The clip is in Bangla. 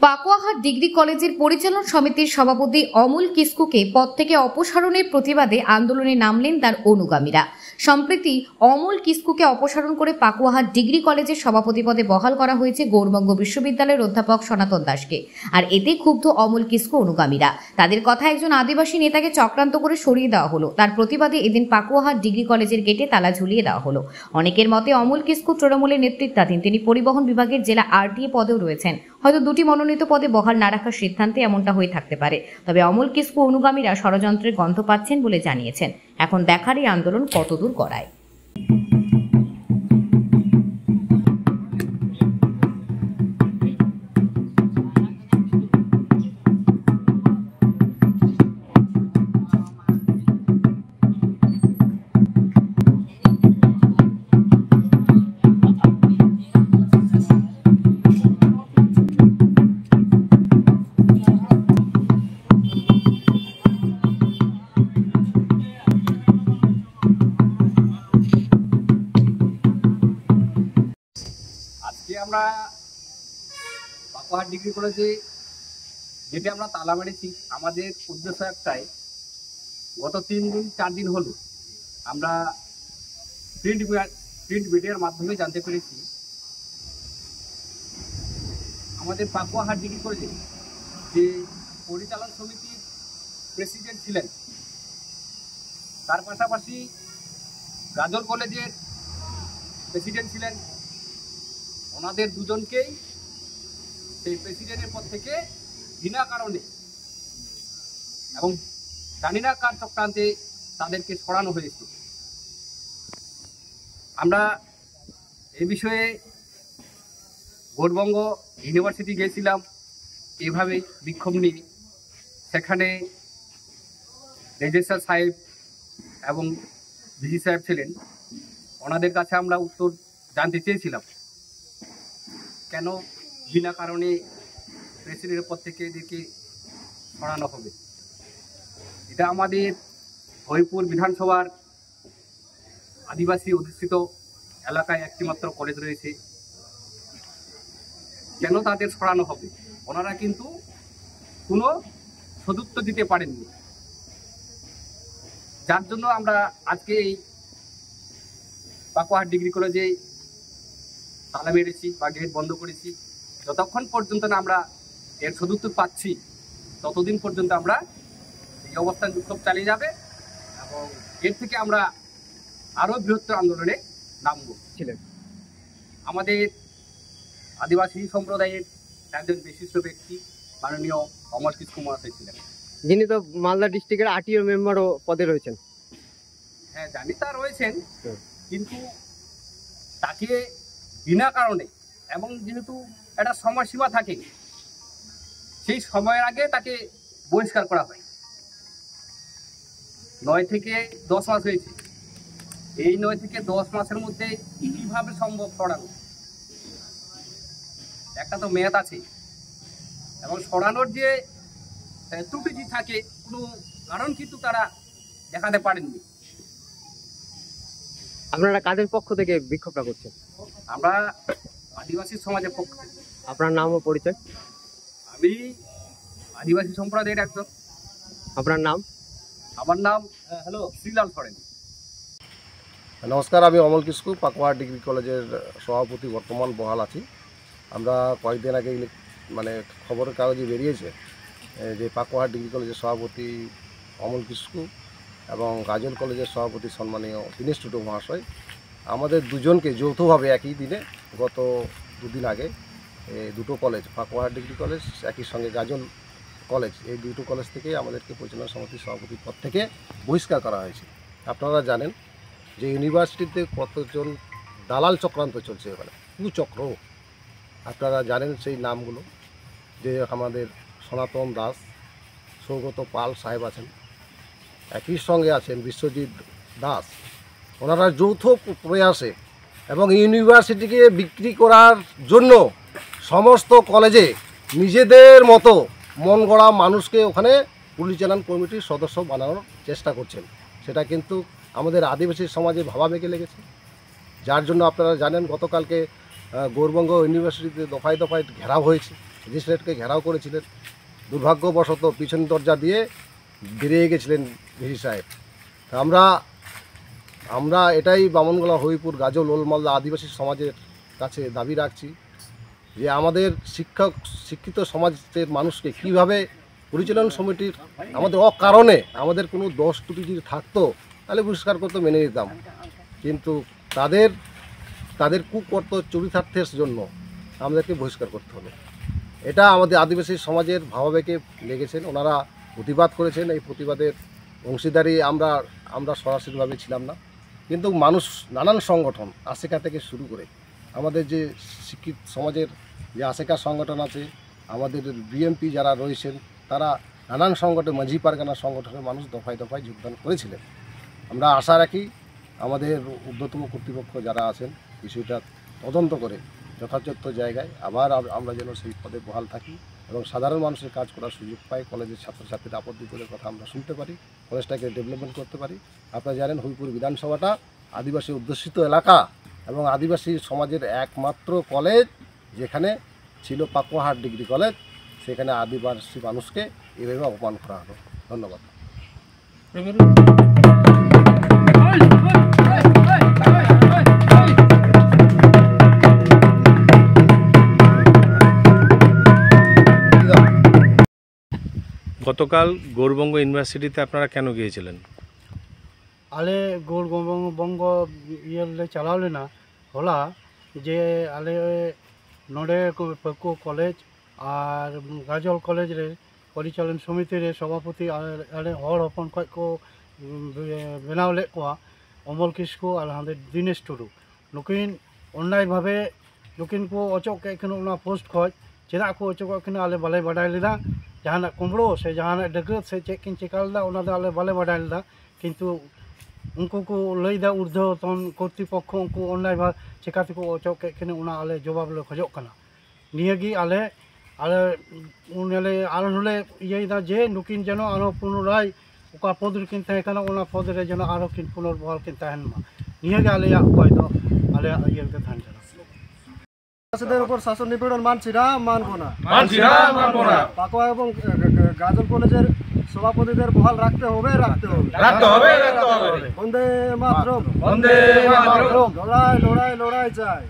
পাকুয়াহাট ডিগ্রি কলেজের পরিচালন সমিতির সভাপতি অমল কিস্কুকে পদ থেকে অপসারণের প্রতিবাদে আন্দোলনে নামলেন তার অনুগামীরা। সম্প্রতি অমল কিস্কুকে অপসারণ করে পাকুয়াহাট ডিগ্রি কলেজের সভাপতি পদে বহাল করা হয়েছে গৌড়বঙ্গ বিশ্ববিদ্যালয়ের অধ্যাপক সনাতন দাসকে। আর এতে ক্ষুব্ধ অমল কিস্কু অনুগামীরা। তাদের কথা, একজন আদিবাসী নেতাকে চক্রান্ত করে সরিয়ে দেওয়া হলো। তার প্রতিবাদে এদিন পাকুয়াহাট ডিগ্রি কলেজের গেটে তালা ঝুলিয়ে দেওয়া হলো। অনেকের মতে অমল কিস্কু তৃণমূলের নেতৃত্বাধীন, তিনি পরিবহন বিভাগের জেলা আরটিএ পদেও রয়েছেন। হয়তো দুটি মনোনীত পদে বহাল না রাখার সিদ্ধান্তে এমনটা হয়ে থাকতে পারে। তবে অমল কিস্কু অনুগামীরা ষড়যন্ত্রের গন্ধ পাচ্ছেন বলে জানিয়েছেন। এখন দেখার এই আন্দোলন কতদূর গড়ায়। আমরা পাকুয়াহাট ডিগ্রি কলেজে যেটা আমরা তালা মেরেছি, আমাদের উদ্দেশ্য একটাই। গত 3-4 দিন হলো আমরা প্রিন্ট মিডিয়ার মাধ্যমে জানতে পেরেছি আমাদের পাকুয়াহাট ডিগ্রি কলেজে যে পরিচালন সমিতির প্রেসিডেন্ট ছিলেন, তার পাশাপাশি গাজল কলেজের প্রেসিডেন্ট ছিলেন, ওনাদের দুজনকেই সেই প্রেসিডেন্টের পদ থেকে বিনা কারণে এবং জানি না কার চক্রান্তে তাদেরকে সরানো হয়েছে। আমরা এই বিষয়ে গৌড়বঙ্গ ইউনিভার্সিটি গিয়েছিলাম এভাবে বিক্ষোভ নিয়ে। সেখানে রেজিস্ট্রার সাহেব এবং ভিসি সাহেব ছিলেন, ওনাদের কাছে আমরা উত্তর জানতে চেয়েছিলাম কেন বিনা কারণে প্রেসিডেন্টের পদ থেকে এদেরকে সরানো হবে। এটা আমাদের হরিপুর বিধানসভার আদিবাসী অধিষ্ঠিত এলাকায় একটিমাত্র কলেজ রয়েছে, কেন তাদের সরানো হবে? ওনারা কিন্তু কোনো সদুত্তর দিতে পারেননি, যার জন্য আমরা আজকে এই পাকুয়াহাট ডিগ্রি কলেজে তালা মেরেছি বা গেট বন্ধ করেছি। যতক্ষণ পর্যন্ত না আমরা এর সদুত্তর পাচ্ছি, ততদিন পর্যন্ত আমরা এই অবস্থান বিক্ষোভ চালিয়ে যাবে এবং এর থেকে আমরা আরও বৃহত্তর আন্দোলনে নামব। ছিলেন আমাদের আদিবাসী সম্প্রদায়ের একজন বিশিষ্ট ব্যক্তি, মাননীয় অমল কিস্কু মহাশয় ছিলেন, যিনি তো মালদা ডিস্ট্রিক্টের আরটিও মেম্বারও পদে রয়েছেন। হ্যাঁ জানি তা রয়েছেন, কিন্তু তাকে বিনা কারণে এবং যেহেতু একটা সময়সীমা থাকে, সেই সময়ের আগে তাকে বহিষ্কার করা হয়। 9 থেকে 10 মাস হয়েছে। এই 9 থেকে 10 মাসের মধ্যে কিভাবে সম্ভব সরানো? একটা তো মেয়াদ আছে এবং সরানোর যে ত্রুটি থাকে, কোনো কারণ কিন্তু তারা দেখাতে পারেননি। আপনারা কাদের পক্ষ থেকে বিক্ষোভটা করছেন? আমরা আদিবাসী সমাজের পক্ষ থেকে। আপনার নাম ও পরিচয়? আমি আদিবাসী সম্প্রদায়ের একজন। আপনার নাম? আমার নাম শ্রীলাল সরেন। নমস্কার, আমি অমল কিস্কু, পাকুয়াহাট ডিগ্রি কলেজের সভাপতি বর্তমান বহাল আছি। আমরা কয়েকদিন আগে খবরের কাগজে বেরিয়েছে যে পাকুয়াহাট ডিগ্রি কলেজের সভাপতি অমল কিস্কু এবং গাজল কলেজের সভাপতি সম্মানীয় দীনেশ টুডু মহাশয় আমাদের দুজনকে যৌথভাবে একই দিনে গত 2 দিন আগে দুটো কলেজ, পাকুয়াহাট ডিগ্রি কলেজ একই সঙ্গে গাজল কলেজ, এই দুটো কলেজ থেকেই আমাদেরকে পরিচালনা সমিতির সভাপতি পদ থেকে বহিষ্কার করা হয়েছে। আপনারা জানেন যে ইউনিভার্সিটিতে কতজন দালাল চক্রান্ত চলছে, এখানে কুচক্র। আপনারা জানেন সেই নামগুলো, যে আমাদের সনাতন দাস, সৌগত পাল সাহেব আছেন, একই সঙ্গে আছেন বিশ্বজিৎ দাস। ওনারা যৌথ প্রয়াসে এবং ইউনিভার্সিটিকে বিক্রি করার জন্য সমস্ত কলেজে নিজেদের মতো মন গড়া মানুষকে ওখানে পরিচালন কমিটির সদস্য বানানোর চেষ্টা করছেন। সেটা কিন্তু আমাদের আদিবাসী সমাজে ভাবাবেগে লেগেছে, যার জন্য আপনারা জানেন গতকালকে গৌড়বঙ্গ ইউনিভার্সিটিতে দফায় দফায় ঘেরাও হয়েছে। ম্যাজিস্ট্রেটকে ঘেরাও করেছিলেন। দুর্ভাগ্যবশত পিছন দরজা দিয়ে বেরিয়ে গেছিলেন ভিসি সাহেব। তা আমরা এটাই বামনগোলা, হবিপুর, গাজল, ওলমালদা আদিবাসী সমাজের কাছে দাবি রাখছি যে আমাদের শিক্ষিত সমাজের মানুষকে কীভাবে পরিচালন সমিতির আমাদের অকারণে আমাদের কোনো দোষ ত্রুটি যদি থাকতো তাহলে পরিষ্কার করতে মেনে নিতাম, কিন্তু তাদের কুকর্ত চরিতার্থের জন্য আমাদেরকে বহিষ্কার করতে হলো। এটা আমাদের আদিবাসী সমাজের ভাবাবেগে লেগেছেন, ওনারা প্রতিবাদ করেছেন। এই প্রতিবাদের অংশীদারি আমরা সরাসরিভাবে ছিলাম না, কিন্তু মানুষ, নানান সংগঠন, আশেকা থেকে শুরু করে আমাদের যে শিক্ষিত সমাজের যে আশেকা সংগঠন আছে, আমাদের বিএমপি যারা রয়েছেন, তারা নানান সংগঠন, মাঝি পারগানা সংগঠনের মানুষ দফায় দফায় যোগদান করেছিলেন। আমরা আশা রাখি আমাদের ঊর্ধ্বতম কর্তৃপক্ষ যারা আছেন বিষয়টা তদন্ত করে যথাযথ জায়গায় আবার আমরা যেন সেই পদে বহাল থাকি এবং সাধারণ মানুষের কাজ করার সুযোগ পাই, কলেজের ছাত্রছাত্রীরা আপদ বিপদের কথা আমরা শুনতে পারি, কলেজটাকে ডেভেলপমেন্ট করতে পারি। আপনারা জানেন হবিপুর বিধানসভাটা আদিবাসী অধ্যুষিত এলাকা এবং আদিবাসী সমাজের একমাত্র কলেজ যেখানে ছিল পাকুয়াহাট ডিগ্রি কলেজ, সেখানে আদিবাসী মানুষকে এভাবে অপমান করা হলো। ধন্যবাদ। গতকাল গৌরবঙ্গ ইউনিভার্সিটিতে আপনারা কেন গিয়েছিলেন? आले गौरबंग ये चलाव लेना होला जे आले नोडे पक्को कॉलेज और गाजल कॉलेज रे परिचालन समिति रे सभापति आले हर हपन को बनाव ले को अमल किस्कु और हांदे दिनेश टुडू नुकिन अन्याय भावे नुकिन को अचक के पोस्ट खज चेदा को अचक के आले बाले बाडाय लेदा जहाना कुमड़ो से जहाना डगरत से चेकिन चिकालदा ओनादे आले बाले बाडाय लेदा किंतु उनको को लईदा ऊर्ध्वतन कर्तृपक्ष उनको अन्याय भाव चिकाते को अचक के आले जवाब ले खजोग कना नियगी आले आले उनले आले इयदा जे नुकिन जनो आरो पुनराय ओका पद किन तहकना ओना पद रे जनो आरो किन पुनर्बहाल किन तहनमा नियगी आले उपाय दो आले इयके थान जनो শাসকের উপর শাসন নিপীড়ন মানছি না, মানবো না। পাকুয়া এবং গাজল কলেজের সভাপতিদের বহাল রাখতে হবে। বন্দে মাতরম, লড়াই চাই।